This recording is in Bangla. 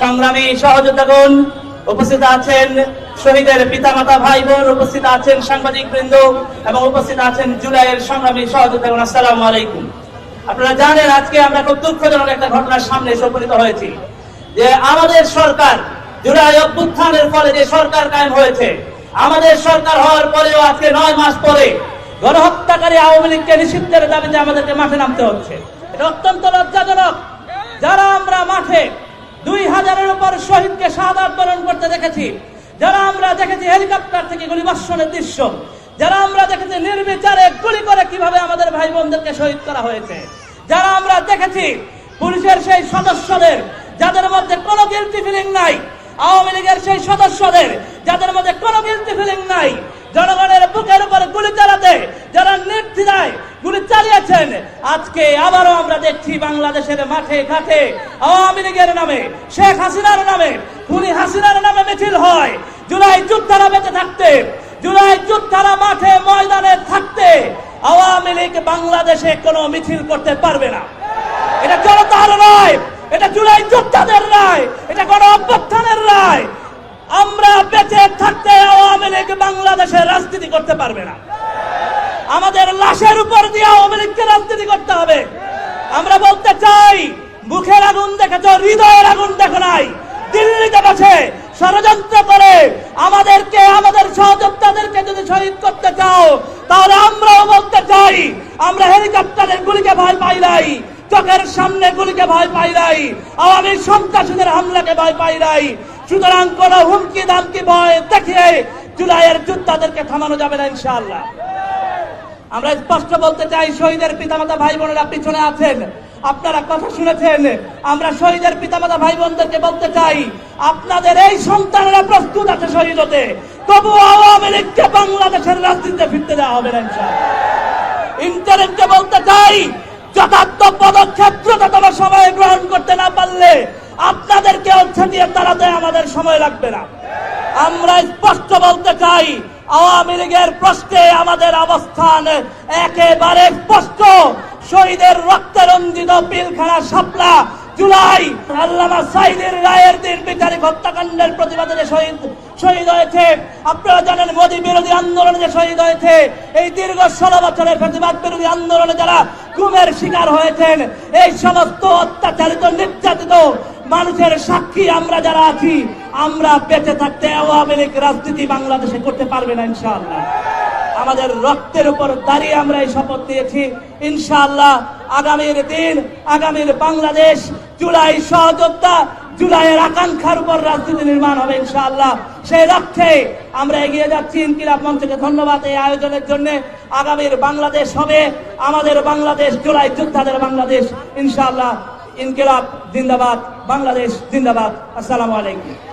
সংগ্রামী সহযোদ্ধাগণ, উপস্থিত আছেন শহীদের পিতামাতা ভাই বোন, উপস্থিত আছেন সাংবাদিক বৃন্দ এবং উপস্থিত আছেন জুলাইয়ের সংগ্রামী সহযোদ্ধাগণ, আসসালামু আলাইকুম। আপনারা জানেন আজকে আমরা খুব দুঃখজনক একটা ঘটনার সামনে এসে উপনীত হয়েছি যে আমাদের সরকার জুলাই অভ্যুত্থানের ফলে যে সরকার কায়েম হয়েছে, আমাদের সরকার হওয়ার পরেও আজকে 9 মাস পরে গণহত্যাকারী আওয়ামী লীগকে নিষিদ্ধের দাবিতে আমাদেরকে মাঠে নামতে হচ্ছে। এটা অত্যন্ত লজ্জাজনক। যারা আমরা মাঠে 2000-এর উপর শহীদকে শাহাদাত বরণ করতে দেখেছি, যারা আমরা দেখেছি হেলিকপ্টার থেকে গুলিবর্ষণের দৃশ্য, যারা আমরা দেখেছি নির্বিচারে গুলি করে কিভাবে আমাদের ভাই বোনদেরকে শহীদ করা হয়েছে, যারা আমরা দেখেছি পুলিশের সেই সদস্যদের যাদের মধ্যে কোনো গিলটি ফিলিং নাই, আওয়ামী লীগের সেই সদস্যদের যাদের মধ্যে কোনো গিলটি ফিলিং নাই, জনগণের বুকের উপর গুলি চালাতে যারা নির্দ্বিধায় গুলি চালিয়েছেন, আজকে আবারও আমরা দেখছি বাংলাদেশের মাঠে ঘাটে আওয়ামী লীগের নামে, শেখ হাসিনার নামে, খুনি হাসিনার নামে মিছিল হয়। জুলাই যোদ্ধারা বেঁচে থাকতে, জুলাই যোদ্ধারা মাঠে ময়দানে থাকতে আওয়ামী লীগ বাংলাদেশে কোনো মিছিল করতে পারবে না। এটা জনতার নয়, এটা জুলাই যোদ্ধাদের নয়, এটা গণ অভ্যুত্থানের নয়। আমরা বেঁচে থাকতে আওয়ামী লীগ বাংলাদেশে রাজনীতি করতে পারবে না। আমাদের লাশের উপর দিয়ে আওয়ামী লীগকে রাজনীতি করতে হবে। আমরা বলতে চাই, মুখের আগুন দেখেছো, হৃদয়ের আগুন দেখো নাই। দিল্লিতে বসে ষড়যন্ত্র করে আমাদেরকে, আমাদের সহযোদ্ধাদেরকে যদি শহীদ করতে চাও, তাহলে আমরাও বলতে চাই, আমরা হেলিকপ্টারের গুলিকে ভয় পাই নাই, চোখের সামনে গুলিকে ভয় পাই নাই, আওয়ামী সন্ত্রাসীদের হামলাকে ভয় পাই নাই। সুতরাং কোন হুমকি দামকি ভয় দেখিয়ে জুলাইয়ের যোদ্ধাদেরকে থামানো যাবে না ইনশাআল্লাহ। আমরা স্পষ্ট বলতে চাই, শহীদের পিতামাতা ভাই বোনেরা পিছনে আছেন, আপনারা কথা শুনেছেন। আমরা শহীদের পিতামাতা ভাই বোনদেরকে বলতে চাই, আপনাদের এই সন্তানেরা প্রস্তুত আছে শহীদ হতে, তবু আওয়ামী লীগকে বাংলাদেশের রাজনীতিতে ফিরতে দেওয়া হবে না ইনশাআল্লাহ। ইন্টারিমকে বলতে চাই, যথার্থ পদক্ষেপ দ্রুততম সময়ে গ্রহণ করতে না পারলে আপনাদেরকে ছাড়িয়ে তাড়াতে আমাদের সময় লাগবে না। আমরা স্পষ্ট বলতে চাই, আওয়ামী লীগের প্রশ্নে আমাদের অবস্থান একেবারে স্পষ্ট। শহীদের রক্তে রঞ্জিত পিলখানা শাপলা জুলাই আল্লামা সাঈদীর রায়ের দিন বিচারিক হত্যাকাণ্ডের প্রতিবাদে যে শহীদ হয়েছে, আপনারা জানেন মোদী বিরোধী আন্দোলনে যে শহীদ হয়েছে, এই দীর্ঘ 16 বছরের প্রতিবাদ বিরোধী আন্দোলনে যারা গুমের শিকার হয়েছেন, এই সমস্ত অত্যাচারিত নির্যাতিত মানুষের সাক্ষী আমরা যারা আছি, আমরা বেঁচে থাকতে আওয়ামী লীগ রাজনীতি বাংলাদেশে করতে পারবে না ইনশাআল্লাহ। আমাদের রক্তের উপর দাঁড়িয়ে আমরা এই শপথ নিয়েছি। ইনশাআল্লাহ আগামীর দিন, আগামীর বাংলাদেশ জুলাই সহযোদ্ধা, জুলাইয়ের আকাঙ্ক্ষার উপর রাজনীতি নির্মাণ হবে ইনশাআল্লাহ। সেই লক্ষ্যে আমরা এগিয়ে যাচ্ছি। ইনকিলাব মঞ্চকে ধন্যবাদ এই আয়োজনের জন্য। আগামীর বাংলাদেশ হবে আমাদের বাংলাদেশ, জুলাই যোদ্ধাদের বাংলাদেশ ইনশাআল্লাহ। ইনকিলাব জিন্দাবাদ, বাংলাদেশ জিন্দাবাদ। আসসালামু আলাইকুম।